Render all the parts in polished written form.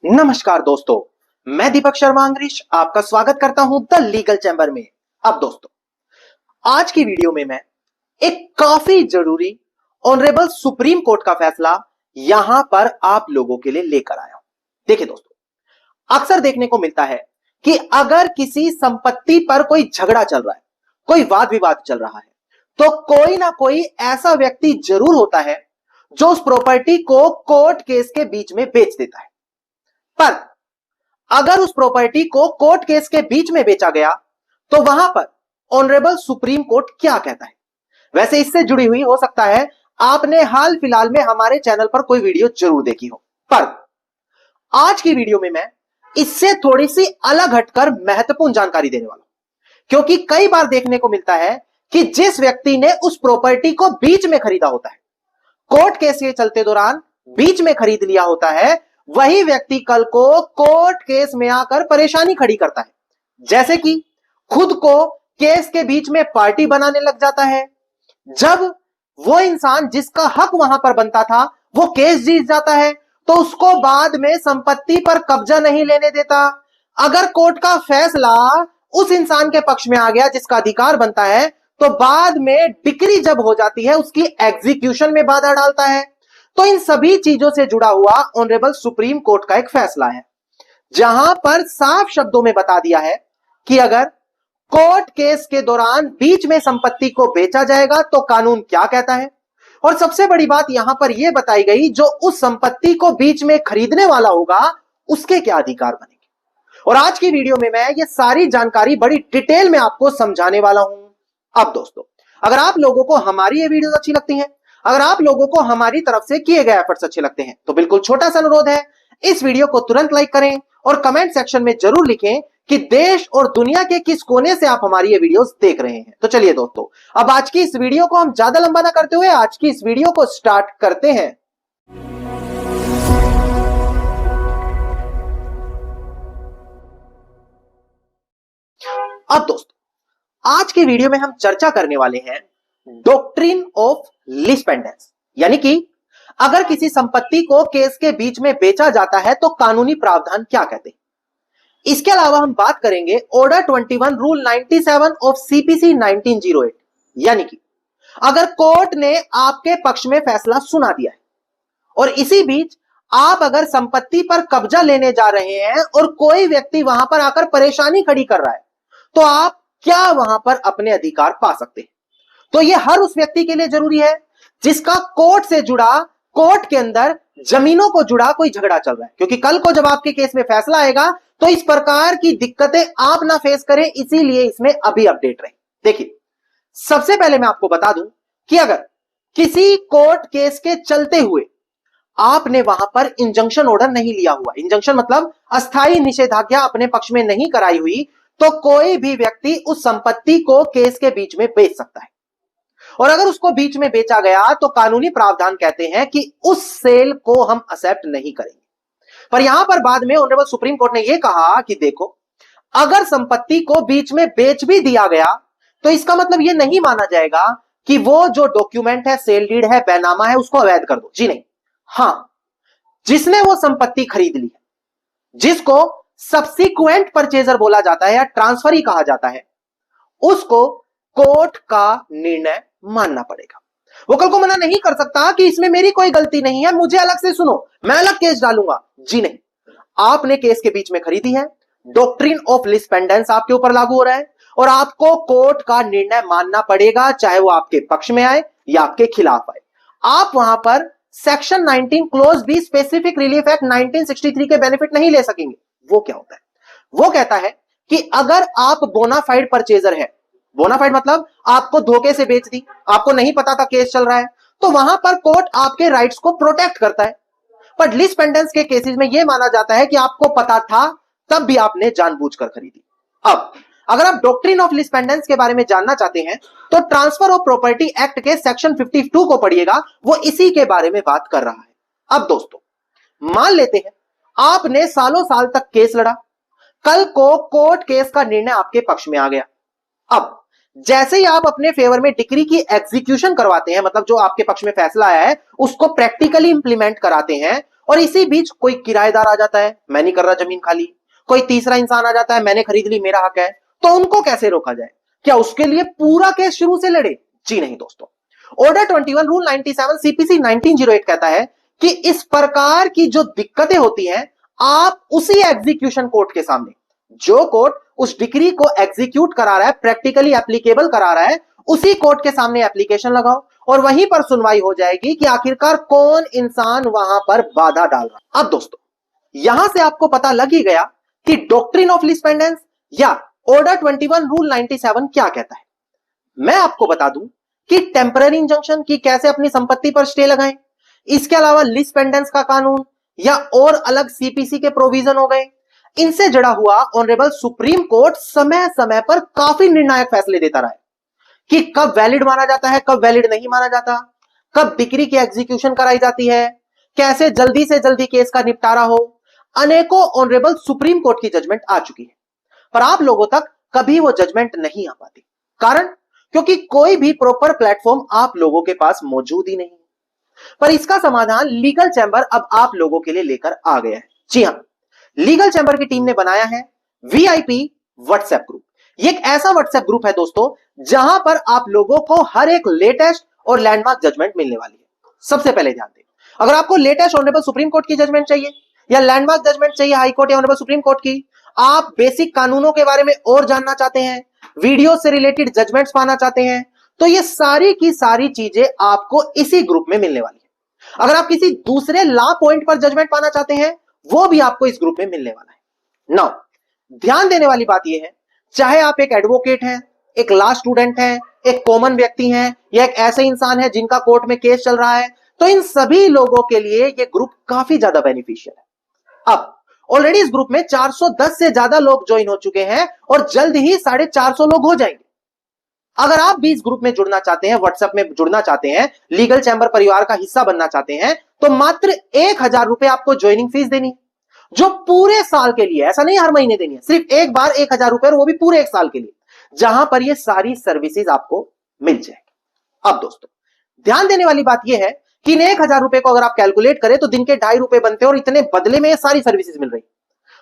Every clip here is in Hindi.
नमस्कार दोस्तों, मैं दीपक शर्मा अंग्रेज आपका स्वागत करता हूं द लीगल चैम्बर में। अब दोस्तों, आज की वीडियो में मैं एक काफी जरूरी ऑनरेबल सुप्रीम कोर्ट का फैसला यहां पर आप लोगों के लिए लेकर आया हूं। देखिए दोस्तों, अक्सर देखने को मिलता है कि अगर किसी संपत्ति पर कोई झगड़ा चल रहा है, कोई वाद विवाद चल रहा है, तो कोई ना कोई ऐसा व्यक्ति जरूर होता है जो उस प्रॉपर्टी को कोर्ट केस के बीच में बेच देता है। पर अगर उस प्रॉपर्टी को कोर्ट केस के बीच में बेचा गया तो वहां पर ऑनरेबल सुप्रीम कोर्ट क्या कहता है। वैसे इससे जुड़ी हुई हो सकता है आपने हाल फिलहाल में हमारे चैनल पर कोई वीडियो जरूर देखी हो, पर आज की वीडियो में मैं इससे थोड़ी सी अलग हटकर महत्वपूर्ण जानकारी देने वाला हूं। क्योंकि कई बार देखने को मिलता है कि जिस व्यक्ति ने उस प्रॉपर्टी को बीच में खरीदा होता है, कोर्ट केस के चलते दौरान बीच में खरीद लिया होता है, वही व्यक्ति कल को कोर्ट केस में आकर परेशानी खड़ी करता है। जैसे कि खुद को केस के बीच में पार्टी बनाने लग जाता है। जब वो इंसान जिसका हक वहां पर बनता था वो केस जीत जाता है तो उसको बाद में संपत्ति पर कब्जा नहीं लेने देता। अगर कोर्ट का फैसला उस इंसान के पक्ष में आ गया जिसका अधिकार बनता है तो बाद में डिक्री जब हो जाती है उसकी एग्जीक्यूशन में बाधा डालता है। तो इन सभी चीजों से जुड़ा हुआ ऑनरेबल सुप्रीम कोर्ट का एक फैसला है, जहां पर साफ शब्दों में बता दिया है कि अगर कोर्ट केस के दौरान बीच में संपत्ति को बेचा जाएगा तो कानून क्या कहता है। और सबसे बड़ी बात यहां पर यह बताई गई, जो उस संपत्ति को बीच में खरीदने वाला होगा उसके क्या अधिकार बनेंगे। और आज की वीडियो में मैं ये सारी जानकारी बड़ी डिटेल में आपको समझाने वाला हूं। अब दोस्तों, अगर आप लोगों को हमारी ये वीडियो अच्छी लगती है, अगर आप लोगों को हमारी तरफ से किए गए एफर्ट्स अच्छे लगते हैं, तो बिल्कुल छोटा सा अनुरोध है, इस वीडियो को तुरंत लाइक करें और कमेंट सेक्शन में जरूर लिखें कि देश और दुनिया के किस कोने से आप हमारी ये वीडियोस देख रहे हैं। तो चलिए दोस्तों, अब आज की इस वीडियो को हम ज्यादा लंबा ना करते हुए आज की इस वीडियो को स्टार्ट करते हैं। अब दोस्तों, आज की वीडियो में हम चर्चा करने वाले हैं डॉक्ट्रिन ऑफ लीज पेंडेंस, यानी कि अगर किसी संपत्ति को केस के बीच में बेचा जाता है तो कानूनी प्रावधान क्या कहते हैं। इसके अलावा हम बात करेंगे ऑर्डर 21 रूल 97 ऑफ सीपीसी 1908, यानी कि अगर कोर्ट ने आपके पक्ष में फैसला सुना दिया है और इसी बीच आप अगर संपत्ति पर कब्जा लेने जा रहे हैं और कोई व्यक्ति वहां पर आकर परेशानी खड़ी कर रहा है, तो आप क्या वहां पर अपने अधिकार पा सकते हैं। तो यह हर उस व्यक्ति के लिए जरूरी है जिसका कोर्ट से जुड़ा, कोर्ट के अंदर जमीनों को जुड़ा कोई झगड़ा चल रहा है, क्योंकि कल को जब आपके केस में फैसला आएगा तो इस प्रकार की दिक्कतें आप ना फेस करें, इसीलिए इसमें अभी अपडेट रहे। देखिए, सबसे पहले मैं आपको बता दूं कि अगर किसी कोर्ट केस के चलते हुए आपने वहां पर इंजंक्शन ऑर्डर नहीं लिया हुआ, इंजंक्शन मतलब अस्थायी निषेधाज्ञा अपने पक्ष में नहीं कराई हुई, तो कोई भी व्यक्ति उस संपत्ति को केस के बीच में बेच सकता है। और अगर उसको बीच में बेचा गया तो कानूनी प्रावधान कहते हैं कि उस सेल को हम एक्सेप्ट नहीं करेंगे। पर यहां पर बाद में ऑनरेबल सुप्रीम कोर्ट ने यह कहा कि देखो, अगर संपत्ति को बीच में बेच भी दिया गया तो इसका मतलब यह नहीं माना जाएगा कि वो जो डॉक्यूमेंट है, सेल डीड है, बैनामा है, उसको अवैध कर दो। जी नहीं, हां, जिसने वो संपत्ति खरीद ली है, जिसको सब्सिक्वेंट परचेजर बोला जाता है या ट्रांसफरी कहा जाता है, उसको कोर्ट का निर्णय मानना पड़ेगा। वो कल को मना नहीं कर सकता कि इसमें मेरी कोई गलती नहीं है, मुझे अलग से सुनो, मैं अलग केस डालूंगा। जी नहीं, आपने केस के बीच में खरीदी है, डॉक्ट्रिन ऑफ लीज पेंडेंस आपके ऊपर लागू हो रहा है और आपको कोर्ट का निर्णय मानना पड़ेगा, चाहे वो आपके पक्ष में आए या आपके खिलाफ आए। आप वहां पर section 19 close be specific relief act 1963 के बेनिफिट नहीं ले सकेंगे। वो क्या होता है? वो कहता है कि अगर आप बोनाफाइड परचेजर है, बोनाफाइड मतलब आपको धोखे से बेच दी, आपको नहीं पता था केस चल रहा है, तो वहां पर कोर्ट आपके राइट्स को प्रोटेक्ट करता है। पर लीज पेंडेंस के केसेस में यह माना जाता है कि आपको पता था तब भी आपने जानबूझकर खरीदी। अब अगर आप डॉक्ट्रिन ऑफ लीज पेंडेंस के बारे में जानना चाहते हैं तो ट्रांसफर ऑफ प्रॉपर्टी एक्ट के सेक्शन 52 को पढ़िएगा, वो इसी के बारे में बात कर रहा है। अब दोस्तों, मान लेते हैं आपने सालों साल तक केस लड़ा, कल को कोर्ट केस का निर्णय आपके पक्ष में आ गया। अब जैसे ही आप अपने फेवर में डिक्री की एग्जीक्यूशन करवाते हैं, मतलब जो आपके पक्ष में फैसला आया है उसको प्रैक्टिकली इंप्लीमेंट कराते हैं और इसी बीच कोई किराएदार आ जाता है, मैं नहीं कर रहा जमीन खाली, कोई तीसरा इंसान आ जाता है, मैंने खरीद ली, मेरा हक है, तो उनको कैसे रोका जाए? क्या उसके लिए पूरा केस शुरू से लड़े? जी नहीं दोस्तों। ऑर्डर 21 रूल 97 सीपीसी 1908 कहता है कि इस प्रकार की जो दिक्कतें होती हैं, आप उसी एग्जीक्यूशन कोर्ट के सामने, जो कोर्ट उस डिक्री को एग्जीक्यूट करा रहा है, प्रैक्टिकली एप्लीकेबल करा रहा है, उसी कोर्ट के सामने एप्लीकेशन लगाओ और वहीं पर सुनवाई हो जाएगी कि आखिरकार कौन इंसान वहां पर बाधा डाल रहा। अब दोस्तों, यहां से आपको पता लग ही गया कि डॉक्ट्रिन ऑफ लीज पेंडेंस या ऑर्डर 21 रूल 97 क्या कहता है। मैं आपको बता दूं कि टेम्पररी इंजंक्शन की कैसे अपनी संपत्ति पर स्टे लगाएं, इसके अलावा लीज पेंडेंस का कानून या और अलग सीपीसी के प्रोविजन हो गए, इनसे जुड़ा हुआ ऑनरेबल सुप्रीम कोर्ट समय समय पर काफी निर्णायक फैसले देता रहा है कि कब वैलिड माना जाता है, कब वैलिड नहीं माना जाता, कब डिक्री की एग्जीक्यूशन कराई जाती है, कैसे जल्दी से जल्दी केस का निपटारा हो। अनेकों ऑनरेबल सुप्रीम कोर्ट की जजमेंट आ चुकी है, पर आप लोगों तक कभी वो जजमेंट नहीं आ पाती। कारण, क्योंकि कोई भी प्रॉपर प्लेटफॉर्म आप लोगों के पास मौजूद ही नहीं। पर इसका समाधान लीगल चैंबर अब आप लोगों के लिए लेकर आ गया है। जी हां, लीगल चैंबर की टीम ने बनाया है वीआईपी व्हाट्सएप ग्रुप। ये एक ऐसा व्हाट्सएप ग्रुप है दोस्तों, जहां पर आप लोगों को हर एक लेटेस्ट और लैंडमार्क जजमेंट मिलने वाली है। सबसे पहले ध्यान दें, अगर आपको लेटेस्ट ऑनरेबल सुप्रीम कोर्ट की जजमेंट चाहिए या लैंडमार्क जजमेंट चाहिए हाई कोर्ट या ऑनरेबल सुप्रीम कोर्ट की, आप बेसिक कानूनों के बारे में और जानना चाहते हैं, वीडियो से रिलेटेड जजमेंट्स पाना चाहते हैं, तो ये सारी की सारी चीजें आपको इसी ग्रुप में मिलने वाली है। अगर आप किसी दूसरे लॉ पॉइंट पर जजमेंट पाना चाहते हैं, वो भी आपको इस ग्रुप में मिलने वाला है। नाउ, ध्यान देने वाली बात यह है, चाहे आप एक एडवोकेट हैं, एक लॉ स्टूडेंट हैं, एक कॉमन व्यक्ति हैं, या एक ऐसे इंसान है जिनका कोर्ट में केस चल रहा है, तो इन सभी लोगों के लिए यह ग्रुप काफी ज्यादा बेनिफिशियल है। अब ऑलरेडी इस ग्रुप में 410 से ज्यादा लोग ज्वाइन हो चुके हैं और जल्द ही 450 लोग हो जाएंगे। अगर आप भी इस ग्रुप में जुड़ना चाहते हैं, व्हाट्सएप में जुड़ना चाहते हैं, लीगल चैंबर परिवार का हिस्सा बनना चाहते हैं, तो मात्र 1000 रुपए आपको ज्वाइनिंग फीस देनी है, जो पूरे साल के लिए, ऐसा नहीं हर महीने देनी है, सिर्फ एक बार 1000 रुपए, और वो भी पूरे एक साल के लिए, जहां पर ये सारी सर्विसेज आपको मिल जाएगी। अब दोस्तों, ध्यान देने वाली बात यह है कि इन 1000 रुपए को अगर आप कैलकुलेट करें तो दिन के 2.5 रुपए बनते हैं और इतने बदले में ये सारी सर्विसेज मिल रही।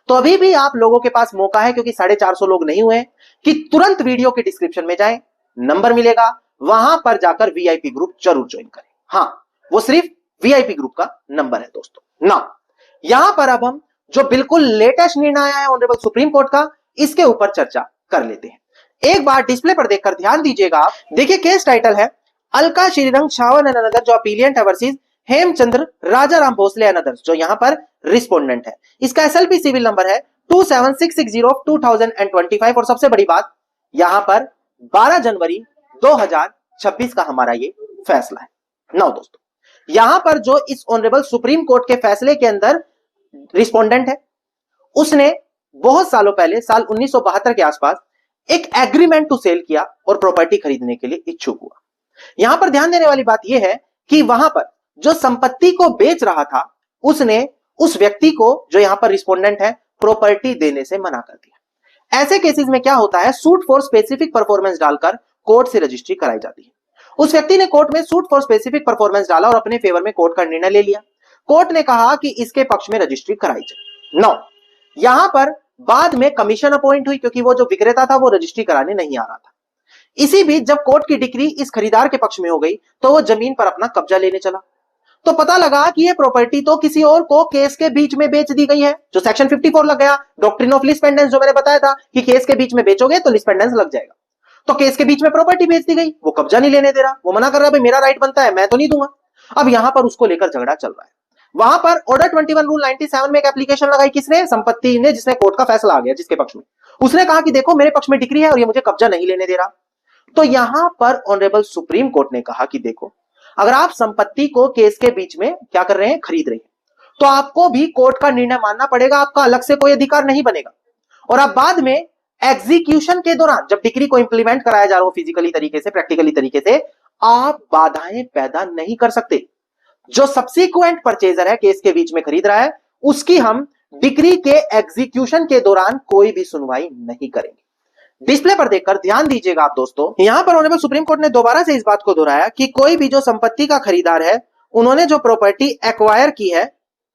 तो अभी भी आप लोगों के पास मौका है, क्योंकि 450 लोग नहीं हुए, कि तुरंत वीडियो के डिस्क्रिप्शन में जाएं, नंबर मिलेगा, वहां पर जाकर वीआईपी ग्रुप जरूर ज्वाइन करें। हां, वो सिर्फ वीआईपी ग्रुप का नंबर है दोस्तों। ना, यहां पर अब हम जो बिल्कुल लेटेस्ट निर्णय आया है ऑनरेबल सुप्रीम कोर्ट का, इसके ऊपर चर्चा कर लेते हैं। एक बार डिस्प्ले पर देखकर ध्यान दीजिएगा आप। देखिए, केस टाइटल है अलका श्रीरंग छावन एंड अनदर, जो अपीलियंट है, versus Hemchandra Rajaram Bhosale and others, जो यहां पर रिस्पोंडेंट है। इसका एसएलपी सिविल नंबर है 27660/2025 और सबसे बड़ी बात, यहां पर 12 जनवरी 2026 का हमारा ये फैसला है। नाउ दोस्तों, यहां पर जो इस ऑनरेबल सुप्रीम कोर्ट के फैसले के अंदर रिस्पोंडेंट है, उसने बहुत सालों पहले, साल 1972 के आसपास, एक एग्रीमेंट टू सेल किया और प्रॉपर्टी खरीदने के लिए इच्छुक हुआ। यहां पर ध्यान देने वाली बात यह है कि वहां पर जो संपत्ति को बेच रहा था, उसने उस व्यक्ति को, जो यहां पर रिस्पोंडेंट है, प्रॉपर्टी देने से मना कर दिया। ऐसे केसेस में क्या होता है, सूट फॉर स्पेसिफिक परफॉर्मेंस डालकर कोर्ट से रजिस्ट्री कराई जाती है। उस व्यक्ति ने कोर्ट में सूट फॉर स्पेसिफिक परफॉर्मेंस डाला और अपने फेवर में कोर्ट का निर्णय ले लिया। कोर्ट ने कहा कि इसके पक्ष में रजिस्ट्री कराई जाए। नो, यहां पर बाद में कमीशन अपॉइंट हुई, क्योंकि वो जो विक्रेता था वो रजिस्ट्री कराने नहीं आ रहा था। इसी बीच जब कोर्ट की डिक्री इस खरीदार के पक्ष में हो गई, तो वो जमीन पर अपना कब्जा लेने चला। तो पता लगा कि ये प्रॉपर्टी तो किसी और को केस के बीच में बेच दी गई है, जो सेक्शन 54 लग गया, डॉक्ट्रिन ऑफ लीज पेंडेंस, जो मैंने बताया था कि केस के बीच में बेचोगे तो लीज पेंडेंस लग जाएगा। तो केस के बीच में प्रॉपर्टी बेच दी गई, वो कब्जा नहीं लेने दे रहा, वो मना कर रहा है, भाई मेरा राइट बनता है, मैं तो नहीं दूंगा। अब यहां पर उसको लेकर झगड़ा चल रहा है। वहां पर ऑर्डर 21 रूल 97 में एक एप्लीकेशन लगाई, किसने? संपत्ति ने, जिसने कोर्ट का फैसला आ गया जिसके पक्ष में। उसने कहा कि देखो, मेरे पक्ष में डिक्री है और ये मुझे कब्जा नहीं लेने दे रहा। तो यहां पर ऑनरेबल सुप्रीम कोर्ट ने कहा कि देखो, अगर आप संपत्ति को केस के बीच में क्या कर रहे हैं, खरीद रहे हैं, तो आपको भी कोर्ट का निर्णय मानना पड़ेगा, आपका अलग से कोई अधिकार नहीं बनेगा। और आप बाद में एग्जीक्यूशन के दौरान, जब डिक्री को इंप्लीमेंट कराया जा रहा हो फिजिकली तरीके से, प्रैक्टिकली तरीके से, आप बाधाएं पैदा नहीं कर सकते। जो सब्सिक्वेंट परचेजर है, केस के बीच में खरीद रहा है, उसकी हम डिक्री के एग्जीक्यूशन के दौरान कोई भी सुनवाई नहीं करेंगे। डिस्प्ले पर देखकर ध्यान दीजिएगा आप दोस्तों। यहां पर ऑनरेबल सुप्रीम कोर्ट ने दोबारा से इस बात को दोहराया कि कोई भी जो संपत्ति का खरीदार है, उन्होंने जो प्रॉपर्टी एक्वायर की है,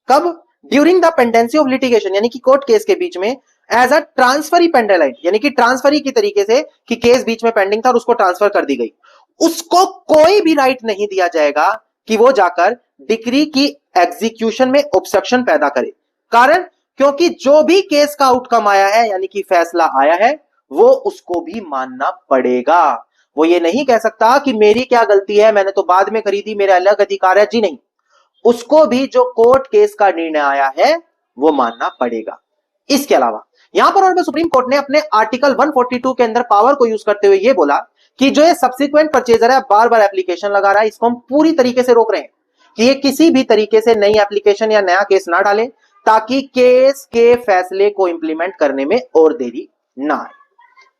कब? During the pendency of litigation, यानी कि कोर्ट केस के बीच में एज अ ट्रांसफरी पेंडेलाइट, यानी कि ट्रांसफरी की तरीके से कि केस बीच में पेंडिंग था और उसको ट्रांसफर कर दी गई, उसको कोई भी राइट नहीं दिया जाएगा कि वो जाकर डिक्री की एग्जीक्यूशन में ऑब्स्ट्रक्शन पैदा करे। कारण? क्योंकि जो भी केस का आउटकम आया है, यानी कि फैसला आया है, वो उसको भी मानना पड़ेगा। वो ये नहीं कह सकता कि मेरी क्या गलती है, मैंने तो बाद में खरीदी, मेरे अलग अधिकार है। जी नहीं, उसको भी जो कोर्ट केस का निर्णय आया है वो मानना पड़ेगा। इसके अलावा यहां पर ऑनरेबल सुप्रीम कोर्ट ने अपने आर्टिकल 142 के अंदर पावर को यूज करते हुए ये बोला कि जो ये सब्सिक्वेंट परचेजर है, बार बार एप्लीकेशन लगा रहा है, इसको हम पूरी तरीके से रोक रहे हैं कि ये किसी भी तरीके से नई एप्लीकेशन या नया केस ना डाले, ताकि केस के फैसले को इंप्लीमेंट करने में और देरी ना आए।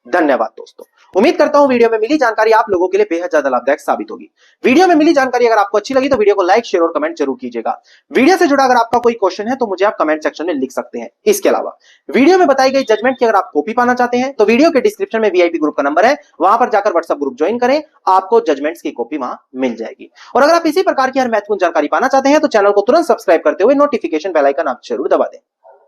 धन्यवाद दोस्तों। उम्मीद करता हूं वीडियो में मिली जानकारी आप लोगों के लिए बेहद ज्यादा लाभदायक साबित होगी। वीडियो में मिली जानकारी अगर आपको अच्छी लगी तो वीडियो को लाइक, शेयर और कमेंट जरूर कीजिएगा। वीडियो से जुड़ा अगर आपका कोई क्वेश्चन है तो मुझे आप कमेंट सेक्शन में लिख सकते हैं। इसके अलावा वीडियो में बताई गई जजमेंट की अगर आप कॉपी पाना चाहते हैं तो वीडियो के डिस्क्रिप्शन में वीआईपी ग्रुप का नंबर है, वहां पर जाकर व्हाट्सएप ग्रुप ज्वाइन करें, आपको जजमेंट्स की कॉपी वहां मिल जाएगी। और अगर आप इसी प्रकार की हर महत्वपूर्ण जानकारी पाना चाहते हैं तो चैनल को तुरंत सब्सक्राइब करते हुए नोटिफिकेशन बेल आइकन आप जरूर दबा दें।